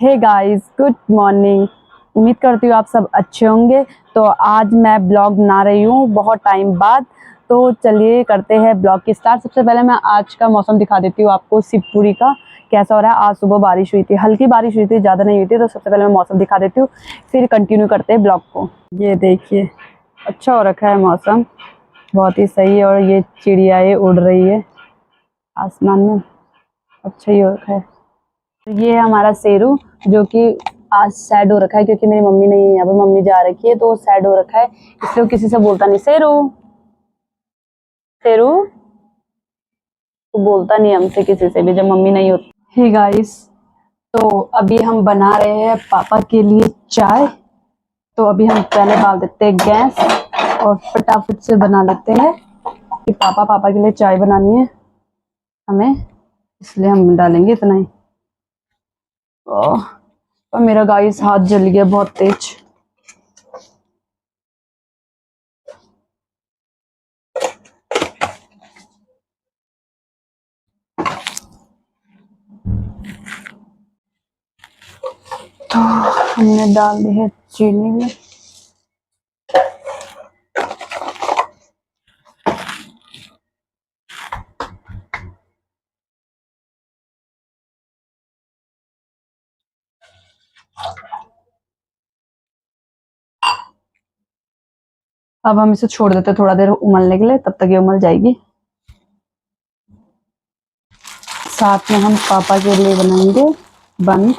Hey guys, good morning. उम्मीद करती हूँ आप सब अच्छे होंगे। तो आज मैं ब्लॉग बना रही हूँ बहुत टाइम बाद। तो चलिए करते हैं ब्लॉग की स्टार्ट। सबसे पहले मैं आज का मौसम दिखा देती हूँ आपको शिवपुरी का कैसा हो रहा है। आज सुबह बारिश हुई थी, हल्की बारिश हुई थी, ज़्यादा नहीं हुई थी। तो सबसे पहले मैं मौसम दिखा देती हूँ, फिर कंटिन्यू करते हैं ब्लॉग को। ये देखिए, अच्छा हो रखा है मौसम, बहुत ही सही है। और ये चिड़ियाएँ उड़ रही है आसमान में, अच्छा ही हो रखा है। ये है हमारा शेरू, जो कि आज सैड हो रखा है क्योंकि मेरी मम्मी नहीं है यहाँ पर, मम्मी जा रखी है तो सैड हो रखा है, इसलिए वो किसी से बोलता नहीं। शेरू शेरू वो बोलता नहीं हमसे किसी से भी जब मम्मी नहीं होती। हे गाइस, तो अभी हम बना रहे हैं पापा के लिए चाय। तो अभी हम पहले डाल देते हैं गैस और फटाफट से बना लेते हैं कि पापा के लिए चाय बनानी है हमें, इसलिए हम डालेंगे इतना ही। और मेरा गाइस हाथ जल गया बहुत तेज। तो हमने डाल दी है चीनी में। अब हम इसे छोड़ देते थोड़ा देर उमलने के लिए, तब तक ये उमल जाएगी। साथ में हम पापा के लिए बनाएंगे बन,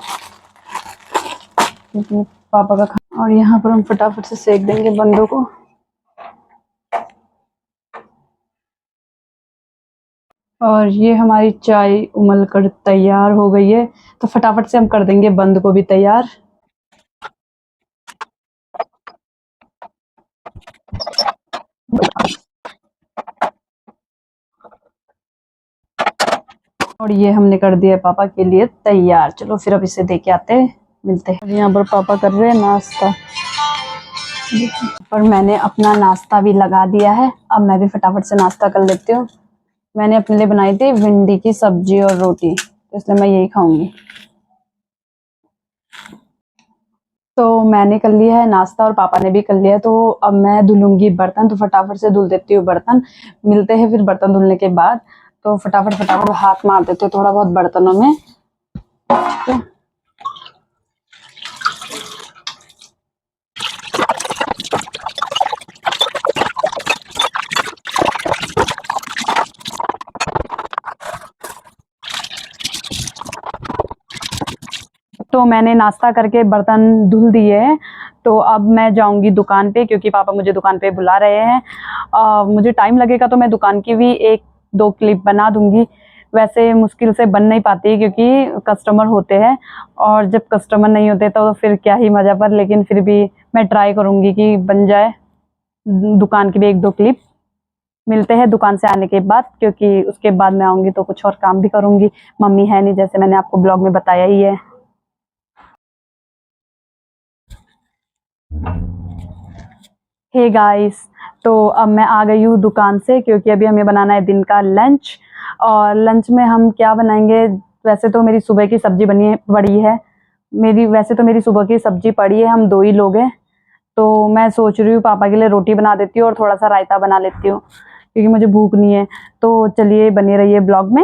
क्योंकि पापा का खाना। और यहाँ पर हम फटाफट से सेक देंगे बंदों को। और ये हमारी चाय उमल कर तैयार हो गई है, तो फटाफट से हम कर देंगे बंद को भी तैयार। और ये हमने कर दिया पापा के लिए तैयार। चलो फिर अब इसे दे के आते हैं, मिलते हैं। यहाँ पर पापा कर रहे हैं नाश्ता, और मैंने अपना नाश्ता भी लगा दिया है। अब मैं भी फटाफट से नाश्ता कर लेती हूँ। मैंने अपने लिए बनाई थी भिंडी की सब्जी और रोटी, तो इसलिए मैं यही खाऊंगी। तो मैंने कर लिया है नाश्ता और पापा ने भी कर लिया है, तो अब मैं धुलूंगी बर्तन। तो फटाफट से धुल देती हूँ बर्तन, मिलते हैं फिर बर्तन धुलने के बाद। तो फटाफट हाथ मार देते हैं थोड़ा बहुत बर्तनों में। तो मैंने नाश्ता करके बर्तन धुल दिए हैं। तो अब मैं जाऊंगी दुकान पे, क्योंकि पापा मुझे दुकान पे बुला रहे हैं। मुझे टाइम लगेगा तो मैं दुकान की भी एक दो क्लिप बना दूंगी। वैसे मुश्किल से बन नहीं पाती है क्योंकि कस्टमर होते हैं, और जब कस्टमर नहीं होते तो फिर क्या ही मज़ा। पर लेकिन फिर भी मैं ट्राई करूंगी कि बन जाए दुकान की भी एक दो क्लिप। मिलते हैं दुकान से आने के बाद, क्योंकि उसके बाद मैं आऊँगी तो कुछ और काम भी करूँगी। मम्मी है नहीं, जैसे मैंने आपको ब्लॉग में बताया ही है। हे गाइस, तो अब मैं आ गई हूँ दुकान से, क्योंकि अभी हमें बनाना है दिन का लंच। और लंच में हम क्या बनाएंगे, वैसे तो मेरी सुबह की सब्जी पड़ी है। वैसे तो मेरी सुबह की सब्जी पड़ी है, हम दो ही लोग हैं। तो मैं सोच रही हूँ पापा के लिए रोटी बना देती हूँ और थोड़ा सा रायता बना लेती हूँ, क्योंकि मुझे भूख नहीं है। तो चलिए बने रहिए ब्लॉग में।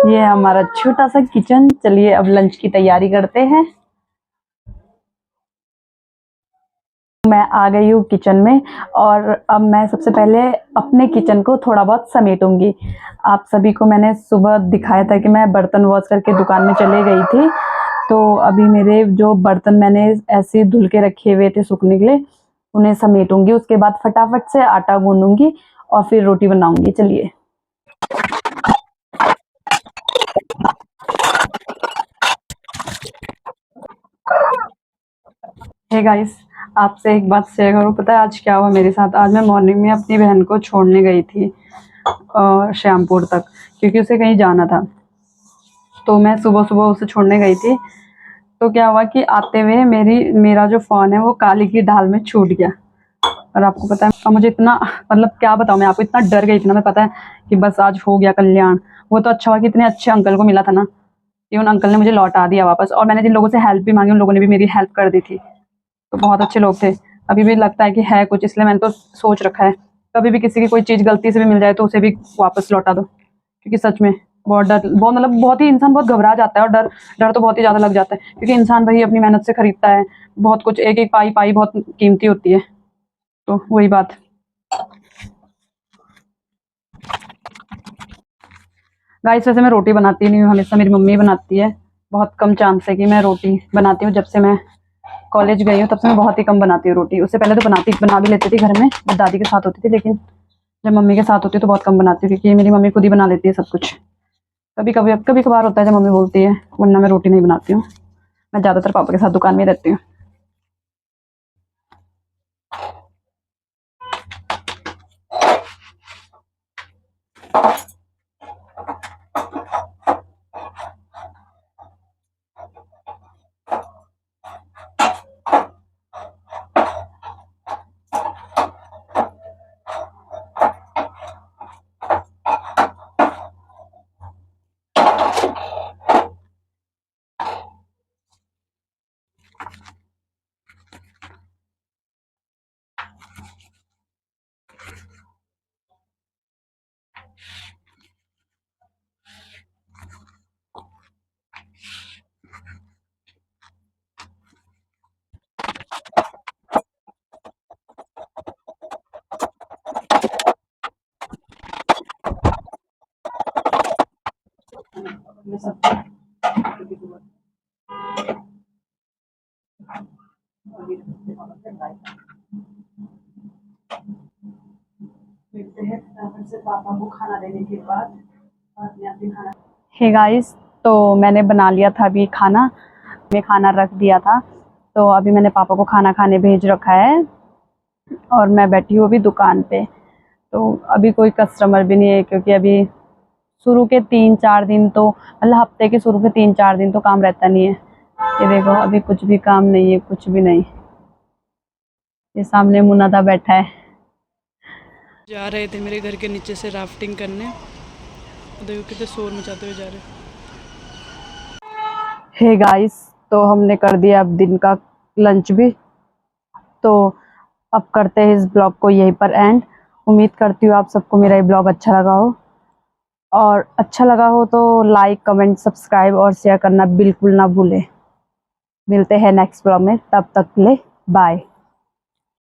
ये है हमारा छोटा सा किचन। चलिए अब लंच की तैयारी करते हैं। मैं आ गई हूँ किचन में, और अब मैं सबसे पहले अपने किचन को थोड़ा बहुत समेटूंगी। आप सभी को मैंने सुबह दिखाया था कि मैं बर्तन वॉश करके दुकान में चले गई थी। तो अभी मेरे जो बर्तन मैंने ऐसे धुल के रखे हुए थे सूखने के लिए, उन्हें समेटूंगी। उसके बाद फटाफट से आटा गूंदूंगी और फिर रोटी बनाऊंगी। चलिए। हे गाइस, आपसे एक बात शेयर करूँ, पता है आज क्या हुआ मेरे साथ? आज मैं मॉर्निंग में अपनी बहन को छोड़ने गई थी श्यामपुर तक, क्योंकि उसे कहीं जाना था। तो मैं सुबह सुबह उसे छोड़ने गई थी। तो क्या हुआ कि आते हुए मेरा जो फ़ोन है वो काली की ढाल में छूट गया। और आपको पता है, और मुझे इतना, मतलब क्या बताऊँ मैं आपको, इतना डर गई थी ना मैं, पता है कि बस आज हो गया कल्याण। वो तो अच्छा हुआ कि इतने अच्छे अंकल को मिला था ना, कि उन अंकल ने मुझे लौटा दिया वापस, और मैंने जिन लोगों से हेल्प भी मांगी उन लोगों ने भी मेरी हेल्प कर दी थी। तो बहुत अच्छे लोग थे। अभी भी लगता है कि है कुछ, इसलिए मैंने तो सोच रखा है कभी भी किसी की कोई चीज़ गलती से भी मिल जाए तो उसे भी वापस लौटा दो, क्योंकि सच में बहुत डर, बहुत मतलब बहुत ही इंसान बहुत घबरा जाता है, और डर डर तो बहुत ही ज़्यादा लग जाता है, क्योंकि इंसान भाई अपनी मेहनत से खरीदता है बहुत कुछ, एक एक पाई पाई बहुत कीमती होती है। तो वही बात। गाइस वैसे मैं रोटी बनाती नहीं हूँ, हमेशा मेरी मम्मी बनाती है। बहुत कम चांस है कि मैं रोटी बनाती हूँ। जब से मैं कॉलेज गई हूँ तब से मैं बहुत ही कम बनाती हूँ रोटी। उससे पहले तो बना भी लेती थी घर में, जब दादी के साथ होती थी, लेकिन जब मम्मी के साथ होती है तो बहुत कम बनाती हूँ, क्योंकि मेरी मम्मी खुद ही बना लेती है सब कुछ। कभी कभी कभी कभार होता है जब मम्मी बोलती है, वरना मैं रोटी नहीं बनाती हूँ। मैं ज़्यादातर पापा के साथ दुकान में रहती हूँ। मिलते हैं फटाफट से पापा को खाना देने के बाद, और मैं अभी खाना। हे गाइस, तो मैंने बना लिया था अभी खाना, मैं खाना रख दिया था, तो अभी मैंने पापा को खाना खाने भेज रखा है, और मैं बैठी हूँ अभी दुकान पे। तो अभी कोई कस्टमर भी नहीं है, क्योंकि अभी शुरू के 3-4 दिन तो, मतलब हफ्ते के शुरू के 3-4 दिन तो काम रहता नहीं है। ये देखो अभी कुछ भी काम नहीं है, कुछ भी नहीं। ये सामने मुनादा बैठा है। जा रहे थे मेरे घर के नीचे से राफ्टिंग करने, देखो कितने शोर मचाते हुए जा रहे। हे गाइस, तो हमने कर दिया अब दिन का लंच भी, तो अब करते हैं इस ब्लॉग को यहीं पर एंड। उम्मीद करती हूँ आप सबको मेरा ये ब्लॉग अच्छा लगा हो, और अच्छा लगा हो तो लाइक कमेंट सब्सक्राइब और शेयर करना बिल्कुल ना भूलें। मिलते हैं नेक्स्ट ब्लॉग में, तब तक के लिए बाय।